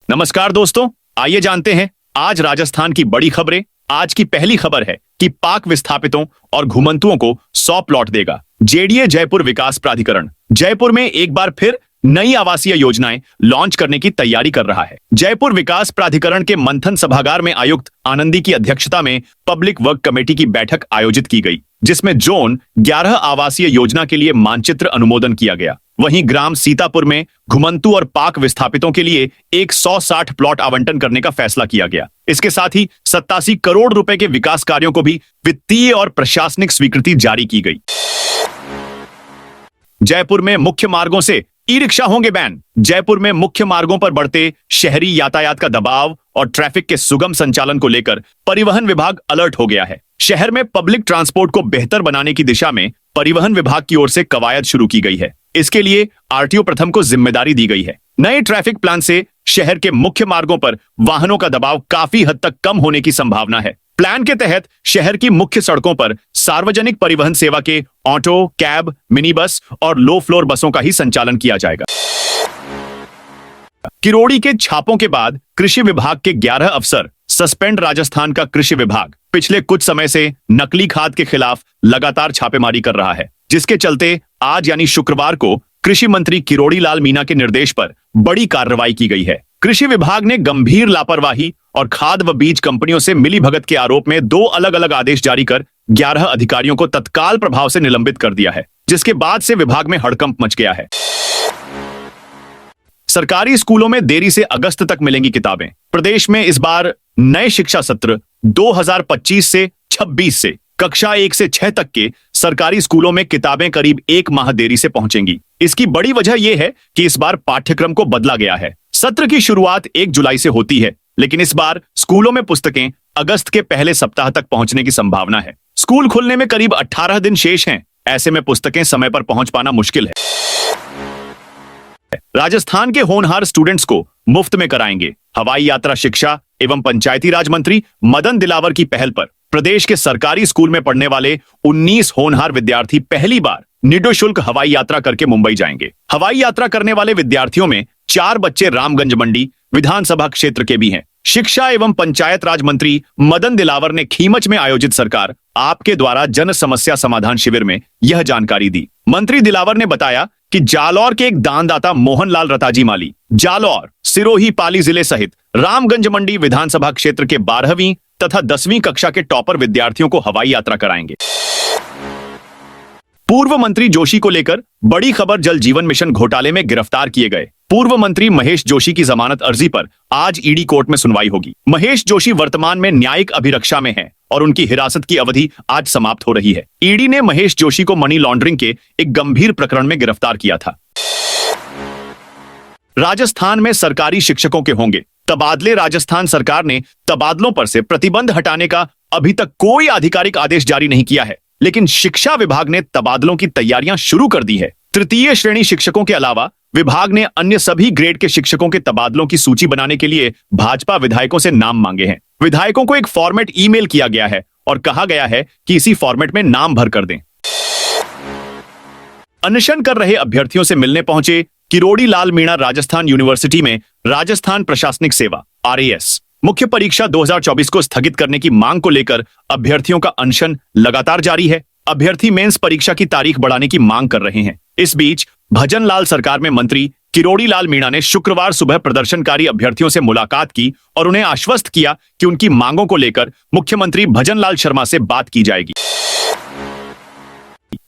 नमस्कार दोस्तों, आइए जानते हैं आज राजस्थान की बड़ी खबरें। आज की पहली खबर है कि पाक विस्थापितों और घुमंतुओं को 100 प्लॉट देगा जेडीए जयपुर विकास प्राधिकरण। जयपुर में एक बार फिर नई आवासीय योजनाएं लॉन्च करने की तैयारी कर रहा है। जयपुर विकास प्राधिकरण के मंथन सभागार में आयुक्त आनंदी की अध्यक्षता में पब्लिक वर्क कमेटी की बैठक आयोजित की गई, जिसमें जोन 11 आवासीय योजना के लिए मानचित्र अनुमोदन किया गया। वहीं ग्राम सीतापुर में घुमंतु और पाक विस्थापितों के लिए एक 160 प्लॉट आवंटन करने का फैसला किया गया। इसके साथ ही 87 करोड़ रुपए के विकास कार्यों को भी वित्तीय और प्रशासनिक स्वीकृति जारी की गई। जयपुर में मुख्य मार्गों से ई रिक्शा होंगे बैन। जयपुर में मुख्य मार्गों पर बढ़ते शहरी यातायात का दबाव और ट्रैफिक के सुगम संचालन को लेकर परिवहन विभाग अलर्ट हो गया है। शहर में पब्लिक ट्रांसपोर्ट को बेहतर बनाने की दिशा में परिवहन विभाग की ओर से कवायद शुरू की गई है। इसके लिए आरटीओ प्रथम को जिम्मेदारी दी गई है। नए ट्रैफिक प्लान से शहर के मुख्य मार्गों पर वाहनों का दबाव काफी हद तक कम होने की संभावना है। प्लान के तहत शहर की मुख्य सड़कों पर सार्वजनिक परिवहन सेवा के ऑटो, कैब, मिनी बस और लो फ्लोर बसों का ही संचालन किया जाएगा। किरोड़ी के छापों के बाद कृषि विभाग के 11 अफसर सस्पेंड। राजस्थान का कृषि विभाग पिछले कुछ समय से नकली खाद के खिलाफ लगातार छापेमारी कर रहा है, जिसके चलते आज यानी शुक्रवार को कृषि मंत्री किरोड़ी लाल मीणा के निर्देश पर बड़ी कार्रवाई की गई है। कृषि विभाग ने गंभीर लापरवाही और खाद व बीज कंपनियों से मिलीभगत के आरोप में 2 अलग अलग आदेश जारी कर 11 अधिकारियों को तत्काल प्रभाव से निलंबित कर दिया है, जिसके बाद से विभाग में हड़कंप मच गया है। सरकारी स्कूलों में देरी से अगस्त तक मिलेंगी किताबें। प्रदेश में इस बार नए शिक्षा सत्र 2025 से 26 से कक्षा 1 से 6 तक के सरकारी स्कूलों में किताबें करीब 1 माह देरी से पहुंचेंगी। इसकी बड़ी वजह यह है कि इस बार पाठ्यक्रम को बदला गया है। सत्र की शुरुआत 1 जुलाई से होती है, लेकिन इस बार स्कूलों में पुस्तकें अगस्त के पहले सप्ताह तक पहुंचने की संभावना है। स्कूल खुलने में करीब 18 दिन शेष हैं। ऐसे में पुस्तकें समय पर पहुंच पाना मुश्किल है। राजस्थान के होनहार स्टूडेंट्स को मुफ्त में कराएंगे हवाई यात्रा। शिक्षा एवं पंचायती राज मंत्री मदन दिलावर की पहल पर प्रदेश के सरकारी स्कूल में पढ़ने वाले 19 होनहार विद्यार्थी पहली बार निःशुल्क हवाई यात्रा करके मुंबई जाएंगे। हवाई यात्रा करने वाले विद्यार्थियों में 4 बच्चे रामगंज मंडी विधानसभा क्षेत्र के भी हैं। शिक्षा एवं पंचायत राज मंत्री मदन दिलावर ने खीमच में आयोजित सरकार आपके द्वारा जन समस्या समाधान शिविर में यह जानकारी दी। मंत्री दिलावर ने बताया कि जालौर के एक दानदाता मोहनलाल रताजी माली जालौर, सिरोही, पाली जिले सहित रामगंज मंडी विधानसभा क्षेत्र के 12वीं तथा 10वीं कक्षा के टॉपर विद्यार्थियों को हवाई यात्रा कराएंगे। पूर्व मंत्री जोशी को लेकर बड़ी खबर। जल जीवन मिशन घोटाले में गिरफ्तार किए गए पूर्व मंत्री महेश जोशी की जमानत अर्जी पर आज ईडी कोर्ट में सुनवाई होगी। महेश जोशी वर्तमान में न्यायिक अभिरक्षा में हैं और उनकी हिरासत की अवधि आज समाप्त हो रही है। ईडी ने महेश जोशी को मनी लॉन्ड्रिंग के एक गंभीर प्रकरण में गिरफ्तार किया था। राजस्थान में सरकारी शिक्षकों के होंगे तबादले। राजस्थान सरकार ने तबादलों पर से प्रतिबंध हटाने का अभी तक कोई आधिकारिक आदेश जारी नहीं किया है, लेकिन शिक्षा विभाग ने तबादलों की तैयारियां शुरू कर दी है। तृतीय श्रेणी शिक्षकों के अलावा विभाग ने अन्य सभी ग्रेड के शिक्षकों के तबादलों की सूची बनाने के लिए भाजपा विधायकों से नाम मांगे हैं। विधायकों को एक फॉर्मेट ईमेल किया गया है और कहा गया है कि इसी फॉर्मेट में नाम भर कर दें। अनशन कर रहे अभ्यर्थियों से मिलने पहुंचे किरोड़ी लाल मीणा राजस्थान यूनिवर्सिटी में राजस्थान प्रशासनिक सेवा RAS मुख्य परीक्षा 2024 को स्थगित करने की मांग को लेकर अभ्यर्थियों का अनशन लगातार जारी है। अभ्यर्थी मेंस परीक्षा की तारीख बढ़ाने की मांग कर रहे हैं। इस बीच भजनलाल सरकार में मंत्री किरोड़ी लाल मीणा ने शुक्रवार सुबह प्रदर्शनकारी अभ्यर्थियों से मुलाकात की और उन्हें आश्वस्त किया कि उनकी मांगों को लेकर मुख्यमंत्री भजनलाल शर्मा से बात की जाएगी।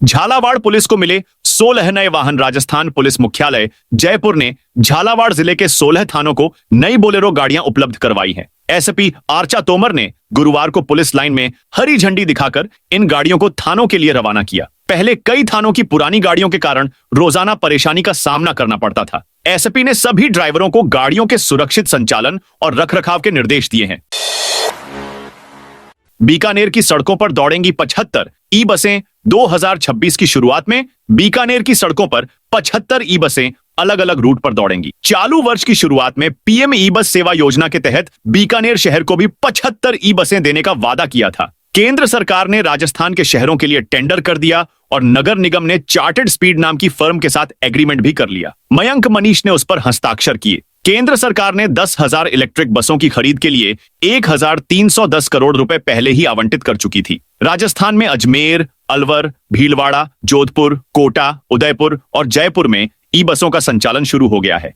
झालावाड़ पुलिस को मिले 16 नए वाहन। राजस्थान पुलिस मुख्यालय जयपुर ने झालावाड़ जिले के 16 थानों को नई बोलेरो गाड़ियां उपलब्ध करवाई हैं। एसपी आर्चा तोमर ने गुरुवार को पुलिस लाइन में हरी झंडी दिखाकर इन गाड़ियों को थानों के लिए रवाना किया। पहले कई थानों की पुरानी गाड़ियों के कारण रोजाना परेशानी का सामना करना पड़ता था। एसपी ने सभी ड्राइवरों को गाड़ियों के सुरक्षित संचालन और रखरखाव के निर्देश दिए हैं। बीकानेर की सड़कों पर दौड़ेंगी 75 ई बसें। 2026 की शुरुआत में बीकानेर की सड़कों पर 75 ई बसें अलग अलग रूट पर दौड़ेंगी। चालू वर्ष की शुरुआत में पीएम ई बस सेवा योजना के तहत बीकानेर शहर को भी 75 ई बसें देने का वादा किया था। केंद्र सरकार ने राजस्थान के शहरों के लिए टेंडर कर दिया और नगर निगम ने चार्टर्ड स्पीड नाम की फर्म के साथ एग्रीमेंट भी कर लिया। मयंक मनीष ने उस पर हस्ताक्षर किए। केंद्र सरकार ने 10,000 इलेक्ट्रिक बसों की खरीद के लिए 1,310 करोड़ रुपए पहले ही आवंटित कर चुकी थी। राजस्थान में अजमेर, अलवर, भीलवाड़ा, जोधपुर, कोटा, उदयपुर और जयपुर में ई बसों का संचालन शुरू हो गया है।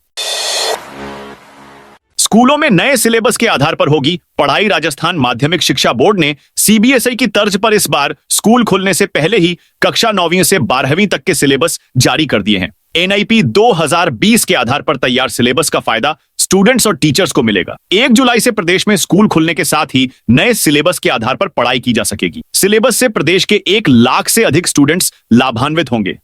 स्कूलों में नए सिलेबस के आधार पर होगी पढ़ाई। राजस्थान माध्यमिक शिक्षा बोर्ड ने सीबीएसई की तर्ज पर इस बार स्कूल खुलने से पहले ही कक्षा 9वीं से 12वीं तक के सिलेबस जारी कर दिए हैं। एनआईपी 2020 के आधार पर तैयार सिलेबस का फायदा स्टूडेंट्स और टीचर्स को मिलेगा। 1 जुलाई से प्रदेश में स्कूल खुलने के साथ ही नए सिलेबस के आधार पर पढ़ाई की जा सकेगी। सिलेबस से प्रदेश के 1 लाख से अधिक स्टूडेंट्स लाभान्वित होंगे।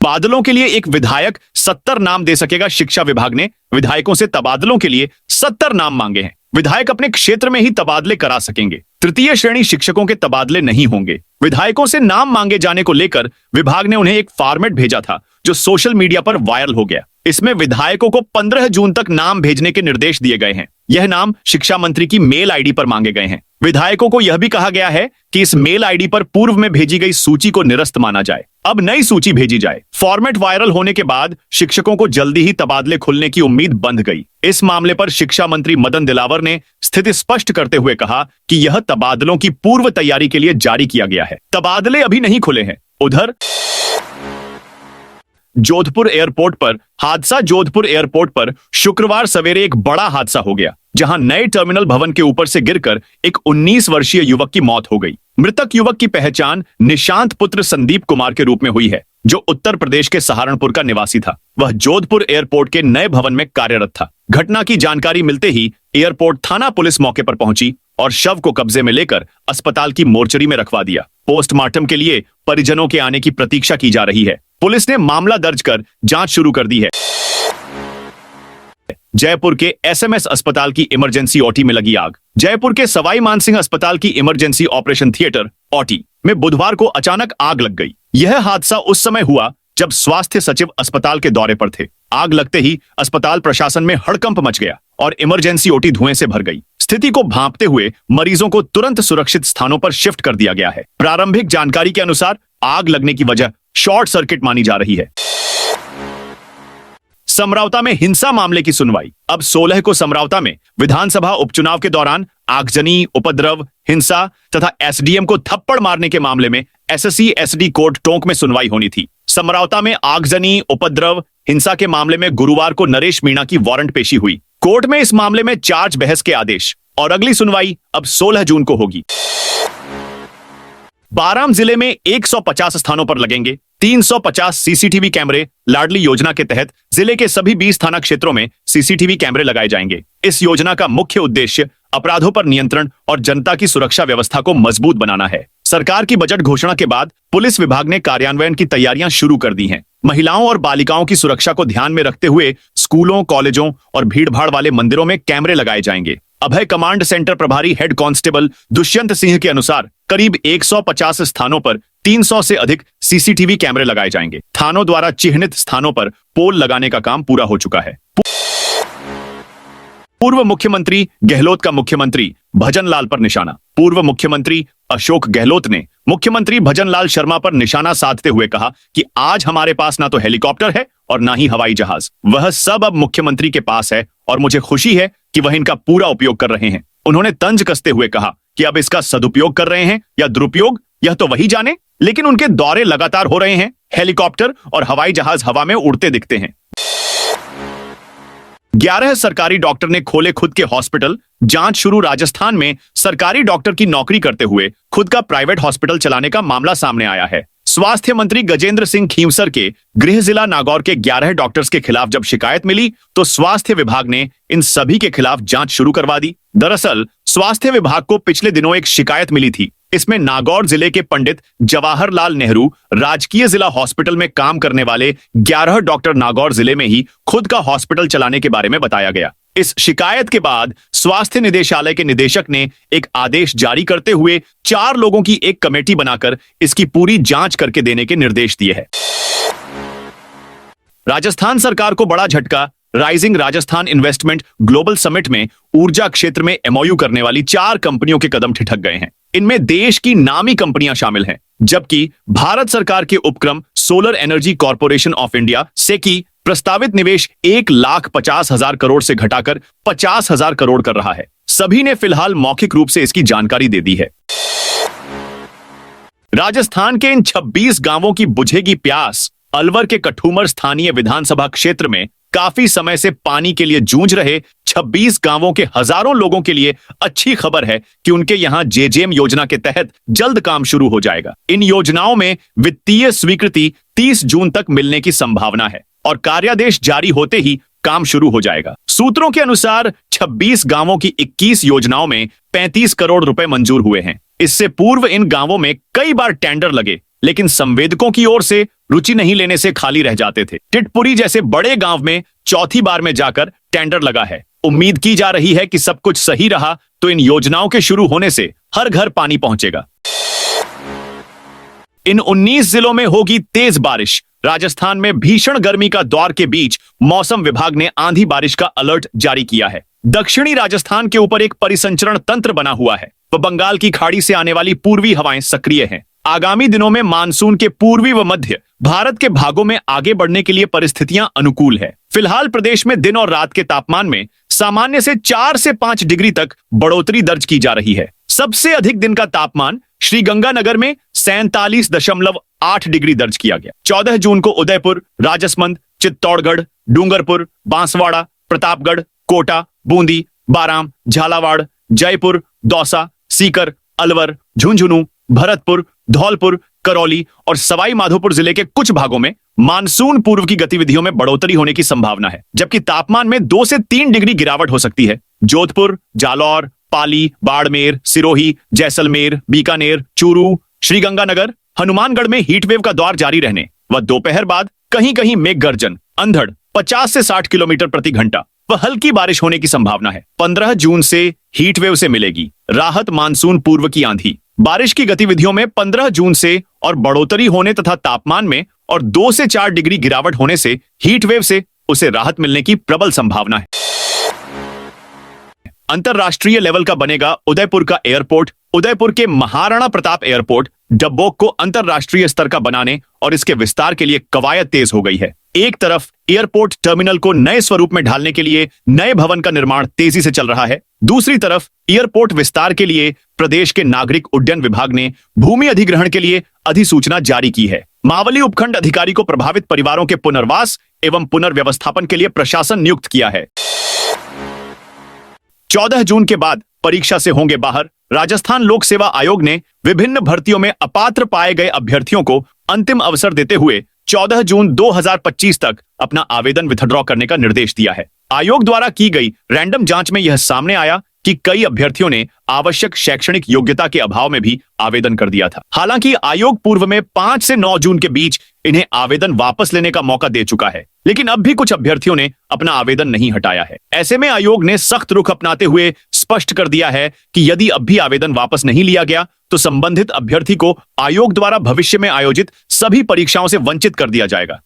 तबादलों के लिए एक विधायक 70 नाम दे सकेगा। शिक्षा विभाग ने विधायकों से तबादलों के लिए 70 नाम मांगे हैं। विधायक अपने क्षेत्र में ही तबादले करा सकेंगे। तृतीय श्रेणी शिक्षकों के तबादले नहीं होंगे। विधायकों से नाम मांगे जाने को लेकर विभाग ने उन्हें एक फॉर्मेट भेजा था जो सोशल मीडिया पर वायरल हो गया। इसमें विधायकों को 15 जून तक नाम भेजने के निर्देश दिए गए हैं। यह नाम शिक्षा मंत्री की मेल आईडी पर मांगे गए हैं। विधायकों को यह भी कहा गया है कि इस मेल आईडी पर पूर्व में भेजी गई सूची को निरस्त माना जाए। अब नई सूची भेजी जाए। फॉर्मेट वायरल होने के बाद शिक्षकों को जल्दी ही तबादले खुलने की उम्मीद बंध गई। इस मामले पर शिक्षा मंत्री मदन दिलावर ने स्थिति स्पष्ट करते हुए कहा कि यह तबादलों की पूर्व तैयारी के लिए जारी किया गया है। तबादले अभी नहीं खुले हैं। उधर जोधपुर एयरपोर्ट पर हादसा। जोधपुर एयरपोर्ट पर शुक्रवार सवेरे एक बड़ा हादसा हो गया, जहां नए टर्मिनल भवन के ऊपर से गिरकर एक 19 वर्षीय युवक की मौत हो गई। मृतक युवक की पहचान निशांत पुत्र संदीप कुमार के रूप में हुई है, जो उत्तर प्रदेश के सहारनपुर का निवासी था। वह जोधपुर एयरपोर्ट के नए भवन में कार्यरत था। घटना की जानकारी मिलते ही एयरपोर्ट थाना पुलिस मौके पर पहुंची और शव को कब्जे में लेकर अस्पताल की मोर्चरी में रखवा दिया। पोस्टमार्टम के लिए परिजनों के आने की प्रतीक्षा की जा रही है। पुलिस ने मामला दर्ज कर जांच शुरू कर दी है। जयपुर के एसएमएस अस्पताल की इमरजेंसी ओटी में लगी आग। जयपुर के सवाई मानसिंह अस्पताल की इमरजेंसी ऑपरेशन थिएटर ओटी में बुधवार को अचानक आग लग गई। यह हादसा उस समय हुआ जब स्वास्थ्य सचिव अस्पताल के दौरे पर थे। आग लगते ही अस्पताल प्रशासन में हड़कंप मच गया और इमरजेंसी ओटी धुएं से भर गई। स्थिति को भांपते हुए मरीजों को तुरंत सुरक्षित स्थानों पर शिफ्ट कर दिया गया है। प्रारंभिक जानकारी के अनुसार आग लगने की वजह शॉर्ट सर्किट मानी जा रही है। समरावता में हिंसा मामले की सुनवाई। अब 16 को समरावता में विधानसभा उपचुनाव के दौरान आगजनी, उपद्रव, हिंसा तथा एसडीएम को थप्पड़ मारने के मामले में एसएससी एसडी कोर्ट टोंक में सुनवाई होनी थी। समरावता में आगजनी, उपद्रव, हिंसा के मामले में गुरुवार को नरेश मीणा की वारंट पेशी हुई। कोर्ट में इस मामले में चार्ज बहस के आदेश और अगली सुनवाई अब 16 जून को होगी। बाराम जिले में 150 स्थानों पर लगेंगे 350 सीसीटीवी कैमरे। लाडली योजना के तहत जिले के सभी 20 थाना क्षेत्रों में सीसीटीवी कैमरे लगाए जाएंगे। इस योजना का मुख्य उद्देश्य अपराधों पर नियंत्रण और जनता की सुरक्षा व्यवस्था को मजबूत बनाना है। सरकार की बजट घोषणा के बाद पुलिस विभाग ने कार्यान्वयन की तैयारियां शुरू कर दी हैं। महिलाओं और बालिकाओं की सुरक्षा को ध्यान में रखते हुए स्कूलों, कॉलेजों और भीड़भाड़ वाले मंदिरों में कैमरे लगाए जाएंगे। अभय कमांड सेंटर प्रभारी हेड कांस्टेबल दुष्यंत सिंह के अनुसार करीब 150 स्थानों पर 300 से अधिक सीसीटीवी कैमरे लगाए जाएंगे। थानों द्वारा चिन्हित स्थानों पर पोल लगाने का काम पूरा हो चुका है। पूर्व मुख्यमंत्री गहलोत का मुख्यमंत्री भजनलाल पर निशाना। पूर्व मुख्यमंत्री अशोक गहलोत ने मुख्यमंत्री भजनलाल शर्मा पर निशाना साधते हुए कहा कि आज हमारे पास ना तो हेलीकॉप्टर है और ना ही हवाई जहाज। वह सब अब मुख्यमंत्री के पास है और मुझे खुशी है कि वह इनका पूरा उपयोग कर रहे हैं। उन्होंने तंज कसते हुए कहा कि अब इसका सदुपयोग कर रहे हैं या दुरुपयोग, यह तो वही जाने, लेकिन उनके दौरे लगातार हो रहे हैं। हेलीकॉप्टर और हवाई जहाज हवा में उड़ते दिखते हैं। 11 सरकारी डॉक्टर ने खोले खुद के हॉस्पिटल। जांच शुरू। राजस्थान में सरकारी डॉक्टर की नौकरी करते हुए खुद का प्राइवेट हॉस्पिटल चलाने का मामला सामने आया है। स्वास्थ्य मंत्री गजेंद्र सिंह खींवसर के गृह जिला नागौर के 11 डॉक्टर्स के खिलाफ जब शिकायत मिली तो स्वास्थ्य विभाग ने इन सभी के खिलाफ जांच शुरू करवा दी। दरअसल स्वास्थ्य विभाग को पिछले दिनों एक शिकायत मिली थी। इसमें नागौर जिले के पंडित जवाहरलाल नेहरू राजकीय जिला हॉस्पिटल में काम करने वाले 11 डॉक्टर नागौर जिले में ही खुद का हॉस्पिटल चलाने के बारे में बताया गया। इस शिकायत के बाद स्वास्थ्य निदेशालय के निदेशक ने एक आदेश जारी करते हुए 4 लोगों की एक कमेटी बनाकर इसकी पूरी जांच करके देने के निर्देश दिए हैं। राजस्थान सरकार को बड़ा झटका। Rising Rajasthan investment global summit में ऊर्जा क्षेत्र में एमओयू करने वाली 4 कंपनियों के कदम ठिठक गए हैं। इनमें देश की नामी कंपनियां शामिल हैं, जबकि भारत सरकार के उपक्रम solar energy corporation of India SECI, प्रस्तावित निवेश 1,50,000 करोड़ से घटाकर 50,000 करोड़ कर रहा है। सभी ने फिलहाल मौखिक रूप से इसकी जानकारी दे दी है। राजस्थान के इन 26 गांवों की बुझेगी प्यास। अलवर के कठूमर स्थानीय विधानसभा क्षेत्र में काफी समय से पानी के लिए जूझ रहे 26 गांवों के हजारों लोगों के लिए अच्छी खबर है कि उनके यहां जेजेएम योजना के तहत जल्द काम शुरू हो जाएगा। इन योजनाओं में वित्तीय स्वीकृति 30 जून तक मिलने की संभावना है और कार्यादेश जारी होते ही काम शुरू हो जाएगा। सूत्रों के अनुसार 26 गांवों की 21 योजनाओं में 35 करोड़ रुपए मंजूर हुए हैं। इससे पूर्व इन गांवों में कई बार टेंडर लगे, लेकिन संवेदकों की ओर से रुचि नहीं लेने से खाली रह जाते थे। टिटपुरी जैसे बड़े गांव में चौथी बार में जाकर टेंडर लगा है। उम्मीद की जा रही है कि सब कुछ सही रहा तो इन योजनाओं के शुरू होने से हर घर पानी पहुंचेगा। इन 19 जिलों में होगी तेज बारिश। राजस्थान में भीषण गर्मी का दौर के बीच मौसम विभाग ने आंधी बारिश का अलर्ट जारी किया है। दक्षिणी राजस्थान के ऊपर एक परिसंचरण तंत्र बना हुआ है व बंगाल की खाड़ी से आने वाली पूर्वी हवाएं सक्रिय हैं। आगामी दिनों में मानसून के पूर्वी व मध्य भारत के भागों में आगे बढ़ने के लिए परिस्थितियां अनुकूल है। फिलहाल प्रदेश में दिन और रात के तापमान में सामान्य से 4 से 5 डिग्री तक बढ़ोतरी दर्ज की जा रही है। सबसे अधिक दिन का तापमान श्रीगंगानगर में 47.8 डिग्री दर्ज किया गया। 14 जून को उदयपुर, राजसमंद, चित्तौड़गढ़, डूंगरपुर, बांसवाड़ा, प्रतापगढ़, कोटा, बूंदी, बाराम, झालावाड़, जयपुर, दौसा, सीकर, अलवर, झुंझुनू, भरतपुर, धौलपुर, करौली और सवाई माधोपुर जिले के कुछ भागों में मानसून पूर्व की गतिविधियों में बढ़ोतरी होने की संभावना है, जबकि तापमान में 2 से 3 डिग्री गिरावट हो सकती है। जोधपुर, जालौर, पाली, बाड़मेर, सिरोही, जैसलमेर, बीकानेर, चूरू, श्रीगंगानगर, हनुमानगढ़ में हीटवेव का दौर जारी रहने व दोपहर बाद कहीं कहीं मेघ गर्जन, अंधड़ 50 से 60 किलोमीटर प्रति घंटा व हल्की बारिश होने की संभावना है। 15 जून से हीटवेव से मिलेगी राहत। मानसून पूर्व की आंधी बारिश की गतिविधियों में 15 जून से और बढ़ोतरी होने तथा तापमान में और 2 से 4 डिग्री गिरावट होने से हीटवेव से उसे राहत मिलने की प्रबल संभावना है। अंतरराष्ट्रीय लेवल का बनेगा उदयपुर का एयरपोर्ट। उदयपुर के महाराणा प्रताप एयरपोर्ट डब्बोक को अंतरराष्ट्रीय स्तर का बनाने और इसके विस्तार के लिए कवायद तेज हो गई है। एक तरफ एयरपोर्ट टर्मिनल को नए स्वरूप में ढालने के लिए नए भवन का निर्माण तेजी से चल रहा है। दूसरी तरफ एयरपोर्ट विस्तार के लिए प्रदेश के नागरिक उड्डयन विभाग ने भूमि अधिग्रहण के लिए अधिसूचना जारी की है। मावली उपखंड अधिकारी को प्रभावित परिवारों के पुनर्वास एवं पुनर्व्यवस्थापन के लिए प्रशासन नियुक्त किया है। 14 जून के बाद परीक्षा से होंगे बाहर। राजस्थान लोक सेवा आयोग ने विभिन्न भर्तियों में अपात्र पाए गए अभ्यर्थियों को अंतिम अवसर देते हुए 14 जून 2025 तक अपना आवेदन विथड्रॉ करने का निर्देश दिया है। आयोग द्वारा की गई रैंडम जांच में यह सामने आया कि कई अभ्यर्थियों ने आवश्यक शैक्षणिक योग्यता के अभाव में भी आवेदन कर दिया था। हालांकि आयोग पूर्व में 5 से 9 जून के बीच इन्हें आवेदन वापस लेने का मौका दे चुका है, लेकिन अब भी कुछ अभ्यर्थियों ने अपना आवेदन नहीं हटाया है। ऐसे में आयोग ने सख्त रुख अपनाते हुए स्पष्ट कर दिया है कि यदि अब भी आवेदन वापस नहीं लिया गया तो संबंधित अभ्यर्थी को आयोग द्वारा भविष्य में आयोजित सभी परीक्षाओं से वंचित कर दिया जाएगा।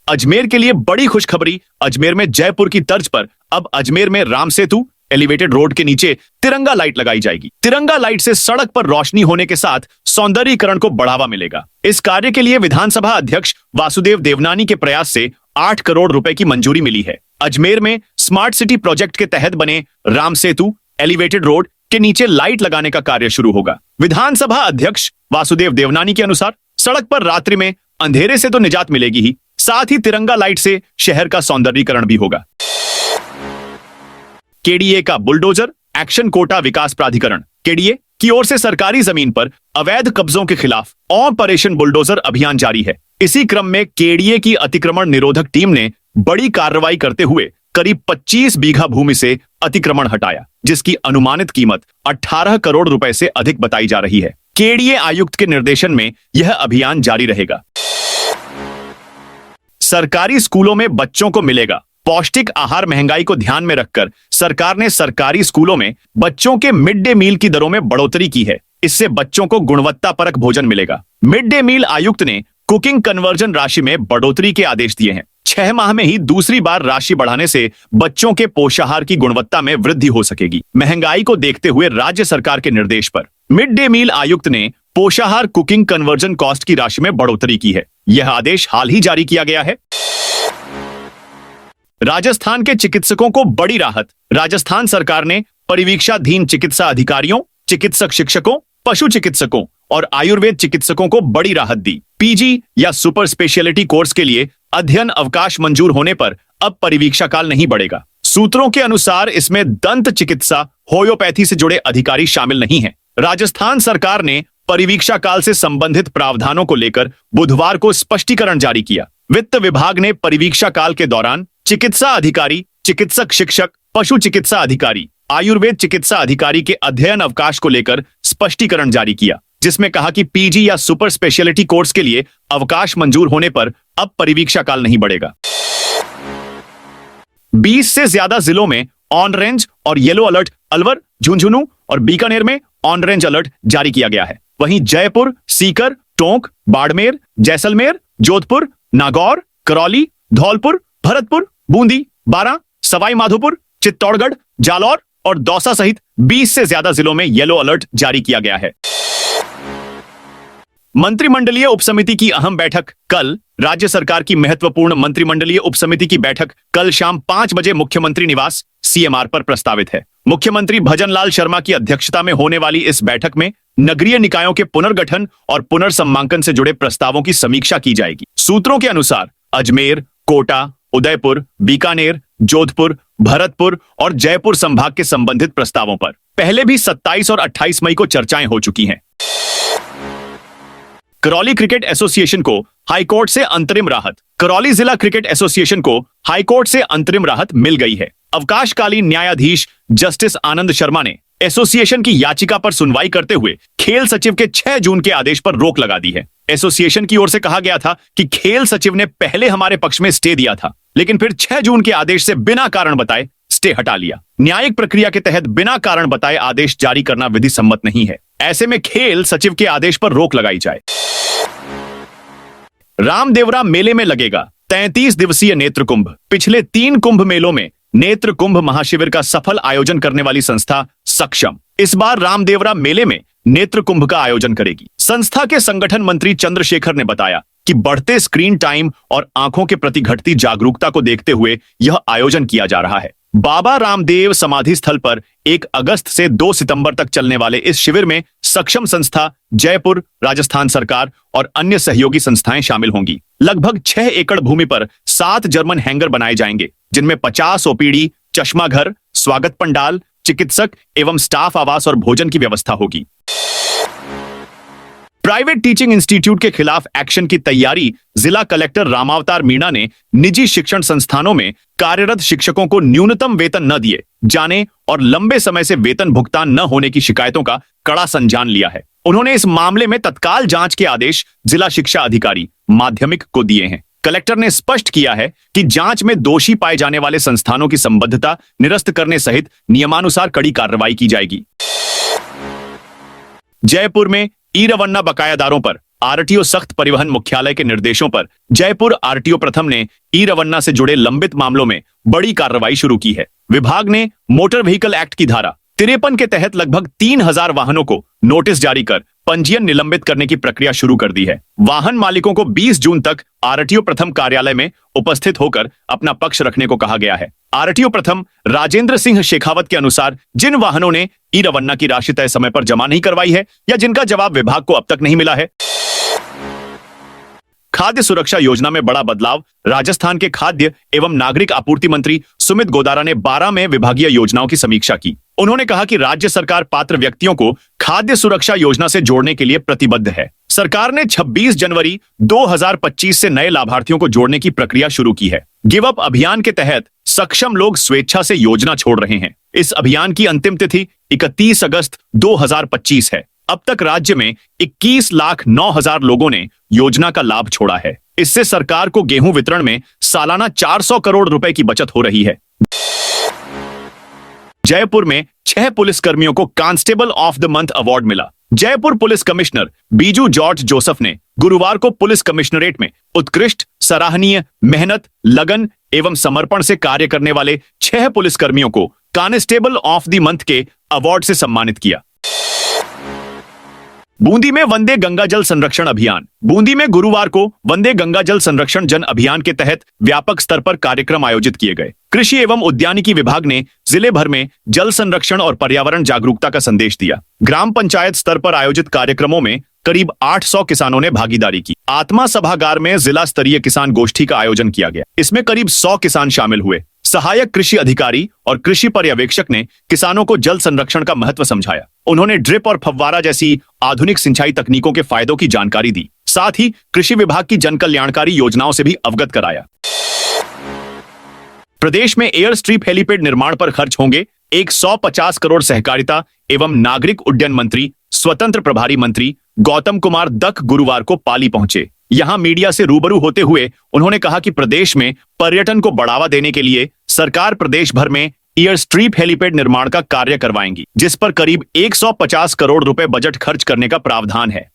अजमेर के लिए बड़ी खुशखबरी। अजमेर में जयपुर की तर्ज पर अब अजमेर में राम सेतु एलिवेटेड रोड के नीचे तिरंगा लाइट लगाई जाएगी। तिरंगा लाइट से सड़क पर रोशनी होने के साथ सौंदर्यीकरण को बढ़ावा मिलेगा। इस कार्य के लिए विधानसभा अध्यक्ष वासुदेव देवनानी के प्रयास से 8 करोड़ रुपए की मंजूरी मिली है। अजमेर में स्मार्ट सिटी प्रोजेक्ट के तहत बने राम सेतु एलिवेटेड रोड के नीचे लाइट लगाने का कार्य शुरू होगा। विधानसभा अध्यक्ष वासुदेव देवनानी के अनुसार सड़क पर रात्रि में अंधेरे से तो निजात मिलेगी ही, साथ ही तिरंगा लाइट से शहर का सौंदर्यीकरण भी होगा। केडीए का बुलडोजर एक्शन कोटा विकास प्राधिकरण केडीए की ओर से सरकारी जमीन पर अवैध कब्जों के खिलाफ ऑपरेशन बुलडोजर अभियान जारी है। इसी क्रम में केडीए की अतिक्रमण निरोधक टीम ने बड़ी कार्रवाई करते हुए करीब 25 बीघा भूमि से अतिक्रमण हटाया, जिसकी अनुमानित कीमत 18 करोड़ रुपए से अधिक बताई जा रही है। केडीए आयुक्त के निर्देशन में यह अभियान जारी रहेगा। सरकारी स्कूलों में बच्चों को मिलेगा पौष्टिक आहार। महंगाई को ध्यान में रखकर सरकार ने सरकारी स्कूलों में बच्चों के मिड डे मील की दरों में बढ़ोतरी की है। इससे बच्चों को गुणवत्तापरक भोजन मिलेगा। मिड डे मील आयुक्त ने कुकिंग कन्वर्जन राशि में बढ़ोतरी के आदेश दिए हैं। 6 माह में ही दूसरी बार राशि बढ़ाने से बच्चों के पोषाहार की गुणवत्ता में वृद्धि हो सकेगी। महंगाई को देखते हुए राज्य सरकार के निर्देश पर मिड डे मील आयुक्त ने पोषाहार कुकिंग कन्वर्जन कॉस्ट की राशि में बढ़ोतरी की है। यह आदेश हाल ही जारी किया गया है। राजस्थान के चिकित्सकों को बड़ी राहत। राजस्थान सरकार ने परिवीक्षाधीन चिकित्सा अधिकारियों, चिकित्सक शिक्षकों, पशु चिकित्सकों और आयुर्वेद चिकित्सकों को बड़ी राहत दी। पीजी या सुपर स्पेशलिटी कोर्स के लिए अध्ययन अवकाश मंजूर होने पर अब परिवीक्षा काल नहीं बढ़ेगा। सूत्रों के अनुसार इसमें दंत चिकित्सा, होम्योपैथी से जुड़े अधिकारी शामिल नहीं हैं। राजस्थान सरकार ने परिवीक्षा काल से संबंधित प्रावधानों को लेकर बुधवार को स्पष्टीकरण जारी किया। वित्त विभाग ने परिवीक्षा काल के दौरान चिकित्सा अधिकारी, चिकित्सक शिक्षक, पशु चिकित्सा अधिकारी, आयुर्वेद चिकित्सा अधिकारी के अध्ययन अवकाश को लेकर स्पष्टीकरण जारी किया, जिसमें कहा कि पीजी या सुपर स्पेशलिटी कोर्स के लिए अवकाश मंजूर होने पर अब परिवीक्षा काल नहीं बढ़ेगा। 20 से ज्यादा जिलों में ऑन-रेंज और येलो अलर्ट अलवर, झुंझुनू और बीकानेर में ऑन-रेंज अलर्ट जारी किया गया है। वहीं जयपुर, सीकर, टोंक, बाड़मेर, जैसलमेर, जोधपुर, नागौर, करौली, धौलपुर, भरतपुर, बूंदी, बारां, सवाई माधोपुर, चित्तौड़गढ़, जालौर और दौसा सहित 20 से ज्यादा जिलों में येलो अलर्ट जारी किया गया है। मंत्रिमंडलीय उपसमिति की अहम बैठक कल। राज्य सरकार की महत्वपूर्ण मंत्रिमंडलीय उपसमिति की बैठक कल शाम 5 बजे मुख्यमंत्री निवास सीएमआर पर प्रस्तावित है। मुख्यमंत्री भजनलाल शर्मा की अध्यक्षता में होने वाली इस बैठक में नगरीय निकायों के पुनर्गठन और पुनर्समांकन से जुड़े प्रस्तावों की समीक्षा की जाएगी। सूत्रों के अनुसार अजमेर, कोटा, उदयपुर, बीकानेर, जोधपुर, भरतपुर और जयपुर संभाग के संबंधित प्रस्तावों पर पहले भी 27 और 28 मई को चर्चाएं हो चुकी हैं। करौली क्रिकेट एसोसिएशन को हाईकोर्ट से अंतरिम राहत। करौली जिला क्रिकेट एसोसिएशन को हाईकोर्ट से अंतरिम राहत मिल गई है। अवकाशकालीन न्यायाधीश जस्टिस आनंद शर्मा ने एसोसिएशन की याचिका पर सुनवाई करते हुए खेल सचिव के 6 जून के आदेश पर रोक लगा दी है। एसोसिएशन की ओर से कहा गया था कि खेल सचिव ने पहले हमारे पक्ष में स्टे दिया था, लेकिन फिर 6 जून के आदेश से बिना कारण बताए स्टे हटा लिया। न्यायिक प्रक्रिया के तहत बिना कारण बताए आदेश जारी करना विधि सम्मत नहीं है। ऐसे में खेल सचिव के आदेश पर रोक लगाई जाए। रामदेवरा मेले में लगेगा 33 दिवसीय नेत्र कुंभ। पिछले 3 कुंभ मेलों में नेत्र कुंभ महाशिविर का सफल आयोजन करने वाली संस्था सक्षम इस बार रामदेवरा मेले में नेत्र कुंभ का आयोजन करेगी। संस्था के संगठन मंत्री चंद्रशेखर ने बताया कि बढ़ते स्क्रीन टाइम और आंखों के प्रति घटती जागरूकता को देखते हुए यह आयोजन किया जा रहा है। बाबा रामदेव समाधि स्थल पर 1 अगस्त से 2 सितंबर तक चलने वाले इस शिविर में सक्षम संस्था, जयपुर, राजस्थान सरकार और अन्य सहयोगी संस्थाएं शामिल होंगी। लगभग 6 एकड़ भूमि पर 7 जर्मन हैंगर बनाए जाएंगे, जिनमें 50 ओपीडी, चश्मा घर, स्वागत पंडाल, चिकित्सक एवं स्टाफ आवास और भोजन की व्यवस्था होगी। प्राइवेट टीचिंग इंस्टीट्यूट के खिलाफ एक्शन की तैयारी। जिला कलेक्टर रामावतार मीणा ने निजी शिक्षण संस्थानों में कार्यरत शिक्षकों को न्यूनतम वेतन न दिए जाने और लंबे समय से वेतन भुगतान न होने की शिकायतों का कड़ा संज्ञान लिया है। उन्होंने इस मामले में तत्काल जांच के आदेश जिला शिक्षा अधिकारी माध्यमिक को दिए हैं। कलेक्टर ने स्पष्ट किया है कि जांच में दोषी पाए जाने वाले संस्थानों की संबद्धता निरस्त करने सहित नियमानुसार कड़ी कार्रवाई की जाएगी। जयपुर में ई रवन्ना बकायादारों पर आरटीओ सख्त। परिवहन मुख्यालय के निर्देशों पर जयपुर आरटीओ प्रथम ने ई रवन्ना से जुड़े लंबित मामलों में बड़ी कार्रवाई शुरू की है। विभाग ने मोटर व्हीकल एक्ट की धारा 53 के तहत लगभग 3000 वाहनों को नोटिस जारी कर पंजीयन निलंबित करने की प्रक्रिया शुरू कर दी है। वाहन मालिकों को 20 जून तक आरटीओ प्रथम कार्यालय में उपस्थित होकर अपना पक्ष रखने को कहा गया है। आरटीओ प्रथम राजेंद्र सिंह शेखावत के अनुसार जिन वाहनों ने ई रवन्ना की राशि तय समय पर जमा नहीं करवाई है या जिनका जवाब विभाग को अब तक नहीं मिला है। खाद्य सुरक्षा योजना में बड़ा बदलाव। राजस्थान के खाद्य एवं नागरिक आपूर्ति मंत्री सुमित गोदारा ने 12 में विभागीय योजनाओं की समीक्षा की। उन्होंने कहा कि राज्य सरकार पात्र व्यक्तियों को खाद्य सुरक्षा योजना से जोड़ने के लिए प्रतिबद्ध है। सरकार ने 26 जनवरी 2025 से नए लाभार्थियों को जोड़ने की प्रक्रिया शुरू की है। गिव अप अभियान के तहत सक्षम लोग स्वेच्छा से योजना छोड़ रहे हैं। इस अभियान की अंतिम तिथि 31 अगस्त 2025 है। अब तक राज्य में 21,09,000 लोगों ने योजना का लाभ छोड़ा है। इससे सरकार को गेहूं वितरण में सालाना 400 करोड़ रुपए की बचत हो रही है। जयपुर में 6 पुलिसकर्मियों को constable of the month award मिला। Jaipur police commissioner Biju George Joseph ने गुरुवार को पुलिस कमिश्नरेट में उत्कृष्ट, सराहनीय मेहनत, लगन एवं समर्पण से कार्य करने वाले 6 पुलिसकर्मियों को कांस्टेबल ऑफ द मंथ के अवार्ड से सम्मानित किया। बूंदी में वंदे गंगा जल संरक्षण अभियान। बूंदी में गुरुवार को वंदे गंगा जल संरक्षण जन अभियान के तहत व्यापक स्तर पर कार्यक्रम आयोजित किए गए। कृषि एवं उद्यानिकी विभाग ने जिले भर में जल संरक्षण और पर्यावरण जागरूकता का संदेश दिया। ग्राम पंचायत स्तर पर आयोजित कार्यक्रमों में करीब 800 किसानों ने भागीदारी की। आत्मा सभागार में जिला स्तरीय किसान गोष्ठी का आयोजन किया गया। इसमें करीब 100 किसान शामिल हुए। सहायक कृषि अधिकारी और कृषि पर्यवेक्षक ने किसानों को जल संरक्षण का महत्व समझाया। उन्होंने ड्रिप और फव्वारा जैसी आधुनिक सिंचाई तकनीकों के फायदों की जानकारी दी। साथ ही कृषि विभाग की जन कल्याणकारी योजनाओं से भी अवगत कराया। प्रदेश में एयर स्ट्रिप हेलीपैड निर्माण पर खर्च होंगे 150 करोड़। सहकारिता एवं नागरिक उड्डयन मंत्री स्वतंत्र प्रभारी मंत्री गौतम कुमार दख गुरुवार को पाली पहुंचे। यहां मीडिया से रूबरू होते हुए उन्होंने कहा कि प्रदेश में पर्यटन को बढ़ावा देने के लिए सरकार प्रदेश भर में एयर स्ट्रिप हेलीपैड निर्माण का कार्य करवाएंगी, जिस पर करीब 150 करोड़ रुपए बजट खर्च करने का प्रावधान है।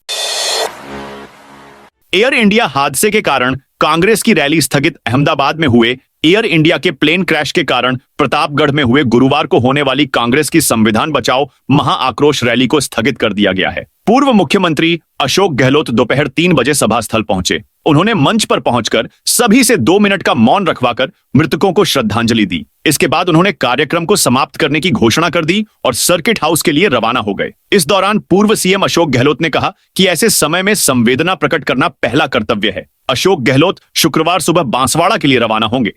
एयर इंडिया हादसे के कारण कांग्रेस की रैली स्थगित। अहमदाबाद में हुए एयर इंडिया के प्लेन क्रैश के कारण प्रतापगढ़ में हुए गुरुवार को होने वाली कांग्रेस की संविधान बचाओ महाआक्रोश रैली को स्थगित कर दिया गया है। पूर्व मुख्यमंत्री अशोक गहलोत दोपहर 3 बजे सभा स्थल पहुंचे। उन्होंने मंच पर पहुंचकर सभी से 2 मिनट का मौन रखवाकर मृतकों को श्रद्धांजलि दी। इसके बाद उन्होंने कार्यक्रम को समाप्त करने की घोषणा कर दी और सर्किट हाउस के लिए रवाना हो गए। इस दौरान पूर्व सीएम अशोक गहलोत ने कहा कि ऐसे समय में संवेदना प्रकट करना पहला कर्तव्य है। अशोक गहलोत शुक्रवार सुबह बांसवाड़ा के लिए रवाना होंगे।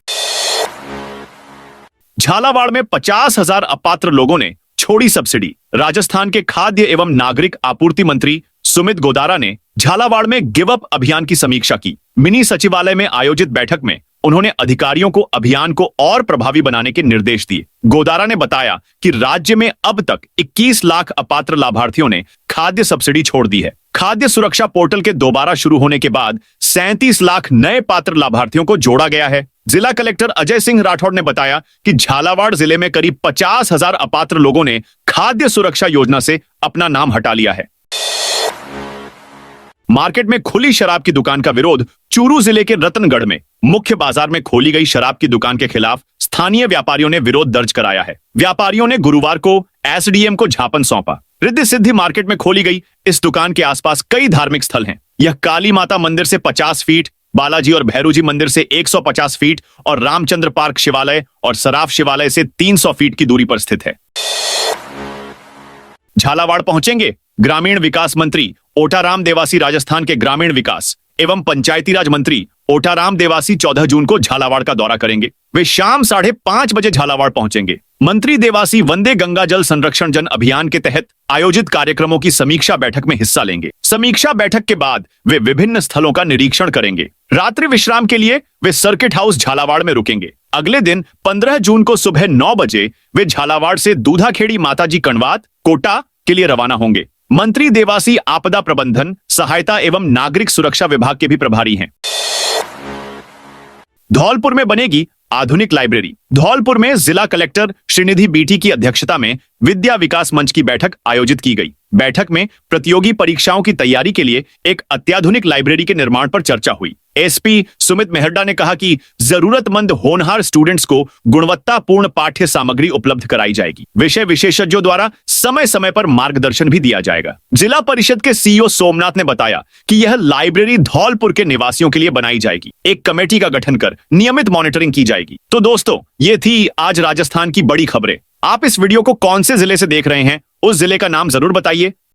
झालावाड़ में 50,000 अपात्र लोगों ने छोड़ी सब्सिडी। राजस्थान के खाद्य एवं नागरिक आपूर्ति मंत्री सुमित गोदारा ने झालावाड़ में गिव अप अभियान की समीक्षा की। मिनी सचिवालय में आयोजित बैठक में उन्होंने अधिकारियों को अभियान को और प्रभावी बनाने के निर्देश दिए। गोदारा ने बताया कि राज्य में अब तक 21 लाख अपात्र लाभार्थियों ने खाद्य सब्सिडी छोड़ दी है। खाद्य सुरक्षा पोर्टल के दोबारा शुरू होने के बाद 37 लाख नए पात्र लाभार्थियों को जोड़ा गया है। जिला कलेक्टर अजय सिंह राठौड़ ने बताया कि झालावाड़ जिले में करीब 50,000 अपात्र लोगों ने खाद्य सुरक्षा योजना से अपना नाम हटा लिया है। मार्केट में खुली शराब की दुकान का विरोध। चूरू जिले के रतनगढ़ में मुख्य बाजार में खोली गई शराब की दुकान के खिलाफ स्थानीय व्यापारियों ने विरोध दर्ज कराया है। व्यापारियों ने गुरुवार को एसडीएम को ज्ञापन सौंपा। रिद्धि सिद्धि मार्केट में खोली गई इस दुकान के आसपास कई धार्मिक स्थल हैं। यह काली माता मंदिर से 50 फीट, बालाजी और भैरू जी मंदिर से 150 फीट और रामचंद्र पार्क शिवालय और सराफ शिवालय से 300 फीट की दूरी पर स्थित है। झालावाड़ पहुंचेंगे ग्रामीण विकास मंत्री ओटाराम देवासी। राजस्थान के ग्रामीण विकास एवं पंचायती राज मंत्री ओटाराम देवासी 14 जून को झालावाड़ का दौरा करेंगे। वे शाम 5:30 बजे झालावाड़ पहुंचेंगे। मंत्री देवासी वंदे गंगा जल संरक्षण जन अभियान के तहत आयोजित कार्यक्रमों की समीक्षा बैठक में हिस्सा लेंगे। समीक्षा बैठक के बाद वे विभिन्न स्थलों का निरीक्षण करेंगे। रात्रि विश्राम के लिए वे सर्किट हाउस झालावाड़ में रुकेंगे। अगले दिन 15 जून को सुबह 9 बजे वे झालावाड़ से दूधाखेड़ी माताजी कणवात कोटा के लिए रवाना होंगे। मंत्री देवासी आपदा प्रबंधन, सहायता एवं नागरिक सुरक्षा विभाग के भी प्रभारी हैं। धौलपुर में बनेगी आधुनिक लाइब्रेरी। धौलपुर में जिला कलेक्टर श्रीनिधि बीटी की अध्यक्षता में विद्या विकास मंच की बैठक आयोजित की गई। बैठक में प्रतियोगी परीक्षाओं की तैयारी के लिए एक अत्याधुनिक लाइब्रेरी के निर्माण पर चर्चा हुई। एसपी सुमित मेहरडा ने कहा कि जरूरतमंद होनहार स्टूडेंट्स को गुणवत्तापूर्ण पाठ्य सामग्री उपलब्ध कराई जाएगी। विषय विशेषज्ञों द्वारा समय समय पर मार्गदर्शन भी दिया जाएगा। जिला परिषद के सीईओ सोमनाथ ने बताया कि यह लाइब्रेरी धौलपुर के निवासियों के लिए बनाई जाएगी। एक कमेटी का गठन कर नियमित मॉनिटरिंग की जाएगी। तो दोस्तों, ये थी आज राजस्थान की बड़ी खबरें। आप इस वीडियो को कौन से जिले से देख रहे हैं, उस जिले का नाम जरूर बताइए।